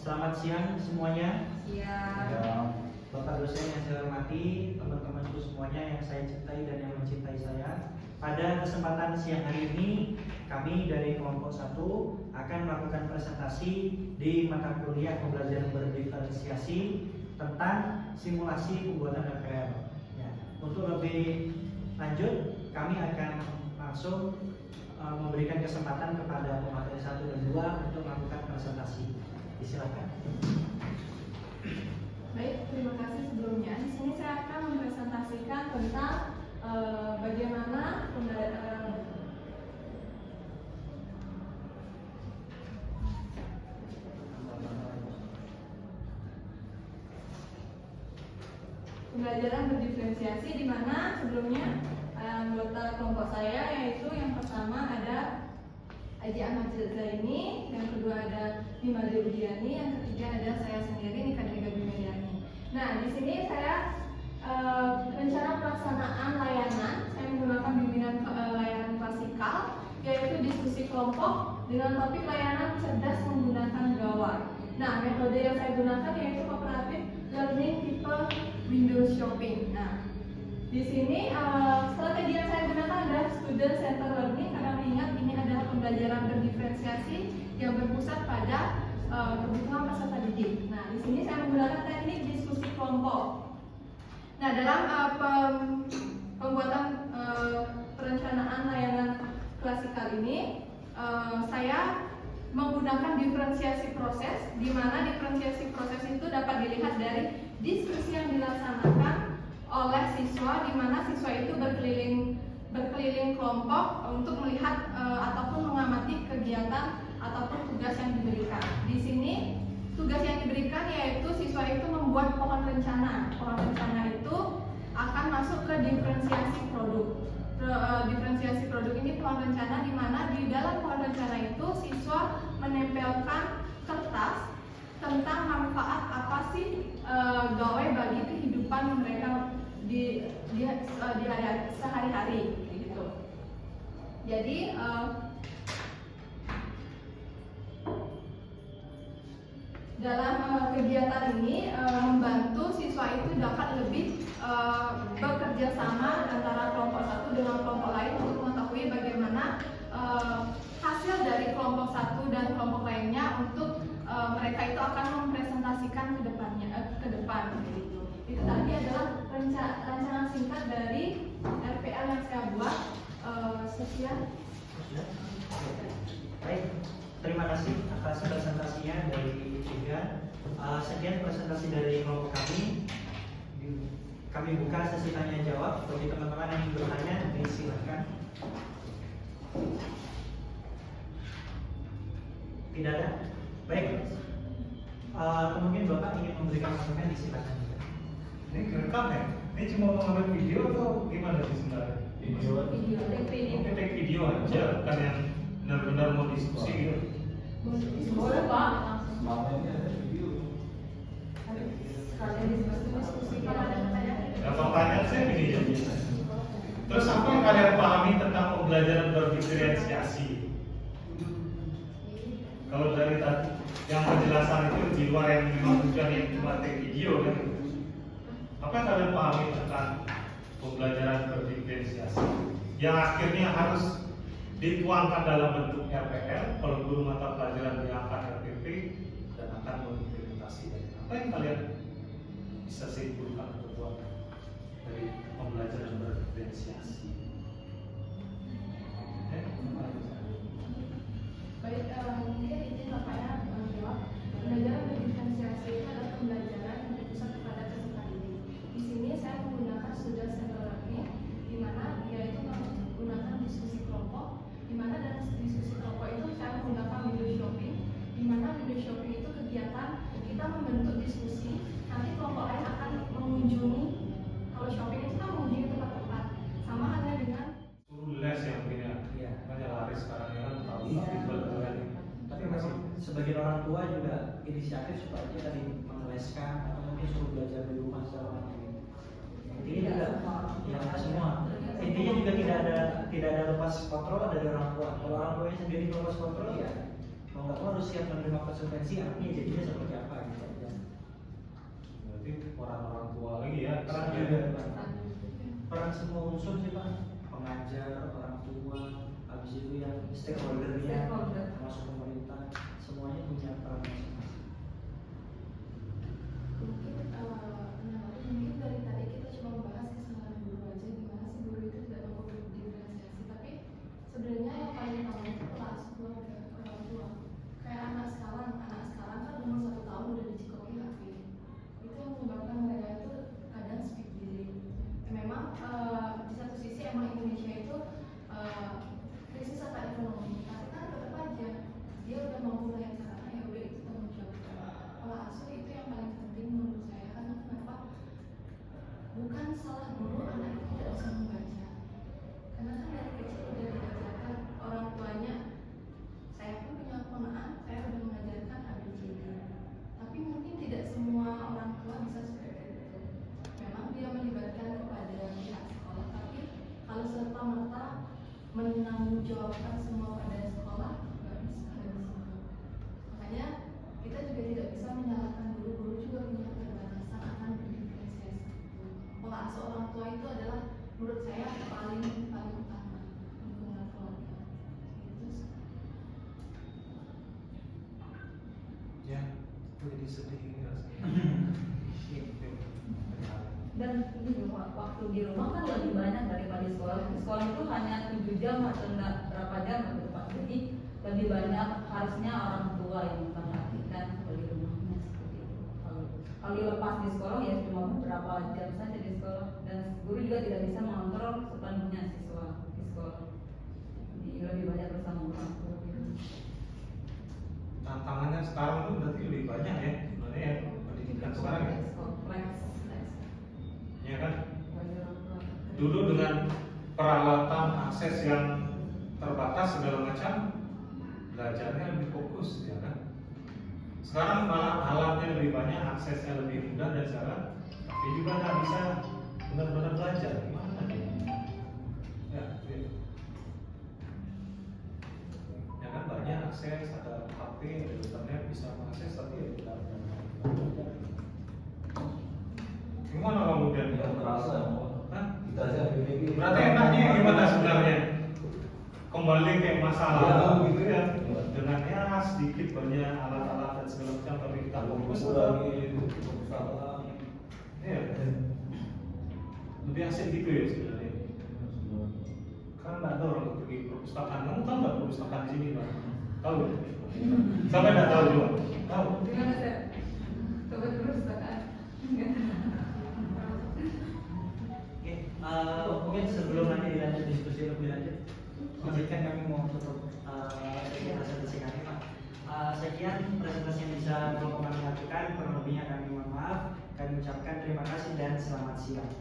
Selamat siang semuanya. Siang. Ya, Bapak dosen yang saya hormati, teman-temanku semuanya yang saya cintai dan yang mencintai saya. Pada kesempatan siang hari ini, kami dari kelompok 1 akan melakukan presentasi di mata kuliah pembelajaran berdiferensiasi tentang simulasi pembuatan RPL. Ya, untuk lebih lanjut, kami akan langsung memberikan kesempatan kepada pemateri 1 dan 2 untuk melakukan presentasi. Silakan. Baik, terima kasih sebelumnya. Di sini saya akan mempresentasikan tentang bagaimana pembelajaran berdiferensiasi, di mana sebelumnya anggota kelompok saya yaitu yang pertama ada Aji Ahmad Zaini, yang kedua ada Mima Dewidiani, yang ketiga ada saya sendiri Nika Dega Bimediani. Nah, di sini saya rencana pelaksanaan layanan, saya menggunakan bimbingan layanan klasikal, yaitu diskusi kelompok dengan topik layanan cerdas menggunakan gawai. Nah, metode yang saya gunakan yaitu cooperative learning tipe Windows Shopping. Nah, di sini strategi yang saya gunakan adalah student center learning, karena mengingat ini adalah pembelajaran berdiferensiasi yang berpusat pada kebutuhan peserta didik. Nah, di sini saya menggunakan teknik diskusi kelompok. Nah, dalam pembuatan perencanaan layanan klasikal ini, saya menggunakan diferensiasi proses, di mana diferensiasi proses itu dapat dilihat dari diskusi yang dilaksanakan oleh siswa, di mana siswa itu berkeliling kelompok untuk melihat ataupun mengamati kegiatan ataupun tugas yang diberikan. Di sini tugas yang diberikan yaitu siswa itu membuat pohon rencana. Pohon rencana itu akan masuk ke diferensiasi produk. Diferensiasi produk ini pohon rencana, di mana di dalam pohon rencana itu siswa menempelkan kertas tentang manfaat apa sih gawai bagi kehidupan mereka di hari sehari-hari gitu. Jadi dalam kegiatan ini membantu siswa itu dapat lebih bekerja sama antara kelompok 1 dengan kelompok lain untuk mengetahui bagaimana hasil dari kelompok 1 dan kelompok lainnya untuk mereka itu akan mempresentasikan ke depan gitu. Itu tadi adalah rancangan singkat dari RPL yang saya buat. Sekian. Baik, terima kasih atas presentasinya dari tiga. Sekian presentasi dari kelompok kami. Kami buka sesi tanya jawab. Bagi teman-teman yang ingin bertanya, silakan. Tidak ada. Baik. Mungkin Bapak ingin memberikan masukan, silakan. Ini direkam ya? Ini cuma mengambil video atau gimana sih sebenarnya? Video. Take video aja, bukan yang benar-benar mau diskusi gitu. Boleh Pak. Semuanya ada video. Sekalian diskusi kalau ada pertanyaan. Nah, pertanyaan saya gini ya. Terus apa yang kalian pahami tentang pembelajaran berdiferensiasi? Kalau dari tadi yang penjelasan itu di luar yang memang tujuan yang cuma take video kan? Apa yang kalian pahami tentang pembelajaran berdiferensiasi yang akhirnya harus dituangkan dalam bentuk RPL kalau guru mata pelajaran diangkat RPP dan akan mengimplementasikan? Apa yang kalian bisa simpulkan atau buat dari pembelajaran berdiferensiasi? Baik, mungkin izin Bapak ya menjawab. Pembelajaran berdiferensiasi itu adalah pembelajaran yang berpusat kepada peserta didik. Di sini saya menggunakan student center learning, di mana yaitu menggunakan diskusi kelompok, di mana dalam diskusi kelompok itu saya menggunakan window shopping, di mana window shopping itu kegiatan kita membentuk diskusi, nanti kelompok lain akan mengunjungi. Kalau shopping itu kan mengunjungi tempat-tempat, sama halnya dengan Les yang punya banyak laris sekarang ya kan tahu Tapi masih sebagian orang tua juga inisiatif supaya kita mengeleskan atau mungkin suruh belajar di rumah segala macam. Intinya juga ya semua. Intinya juga tidak ada lepas kontrol dari orang tua. Kalau orang tuanya sendiri lepas kontrol ya mau nggak mau harus siap menerima konsekuensi anaknya jadinya seperti apa gitu aja. Berarti orang tua lagi ya. Peran juga Pak. Peran semua unsur sih Pak, pengajar, orang tua, habis itu yang stakeholdernya, Stakeholder. termasuk pemerintah, semuanya punya peran masing-masing. Mungkin dari tadi kita cuma membahas kesalahan guru aja, gimana sih guru itu tidak mampu berdiferensiasi, tapi sebenarnya yang paling utama itu pola asuh keluarga, orang tua. Kayak anak sekarang kan umur 1 tahun udah dicikoki HP. Itu yang menyebabkan mereka itu kadang speak delay. Memang di satu sisi emang Indonesia itu krisis apa ekonomi, tapi kan tetap aja dia udah mampu melahirkan anak, ya udah itu tanggung jawab. Pola asuh itu yang paling penting menurut saya, karena kenapa? Bukan salah guru anak itu tidak bisa membaca, karena kan dari kecil udah diajarkan orang tuanya. Saya pun punya keponakan, saya udah mengajarkan ABCD, tapi mungkin tidak semua orang tua bisa seperti itu. Memang dia melibatkan kepada pihak sekolah, tapi kalau serta merta menanggungjawabkan semua pada sekolah nggak bisa. Makanya kita juga tidak bisa menyalahkan guru juga punya keterbatasan akan berdiferensiasi. Pola asuh orang tua itu adalah menurut saya paling utama lingkungan keluarga. Itu sih. Ya, jadi sedih ini rasanya. Dan ini juga waktu di rumah kan lebih banyak daripada di sekolah. Di sekolah itu hanya 7 jam atau enggak berapa jam atau Pak. Jadi lebih banyak harusnya orang tua yang memperhatikan kalau di rumahnya seperti itu. Kalau dilepas di sekolah ya cuma beberapa jam saja di sekolah, dan guru juga tidak bisa mengontrol sepenuhnya siswa di sekolah. Jadi lebih banyak bersama orang tua. Tantangannya sekarang tuh berarti lebih banyak ya sebenarnya ya pendidikan sekarang ya. Kompleks. Ya kan? Dulu dengan peralatan akses yang terbatas segala macam, belajarnya lebih fokus ya kan. Sekarang malah alatnya lebih banyak, aksesnya lebih mudah dan sekarang tapi juga nggak bisa benar-benar belajar gimana nih? Ya, gitu. Ya kan banyak akses, ada HP, ada internet bisa mengakses tapi ya tidak benar-benar. Gimana kemudian? Yang terasa ya, Hah? kita aja BPK. Berarti enaknya gimana sebenarnya? Kembali ke masalah Ya, gitu ya. ya. Dengan ya sedikit banyak alat-alat dan segala macam tapi kita fokus Mengurangi perpustakaan. Iya. Lebih asik gitu ya sebenarnya. Kan nggak ada orang pergi ke perpustakaan. Kamu tahu nggak perpustakaan di sini Pak? Tahu? Sampai nggak tahu juga. Tahu? Gimana sih? Coba terus kan. Mungkin sebelum nanti dilanjut diskusi lebih lanjut, izinkan kami mau tutup presentasi kami Pak. Sekian presentasi yang bisa kami lakukan, kurang lebihnya kami mohon maaf. Kami ucapkan terima kasih dan selamat siang.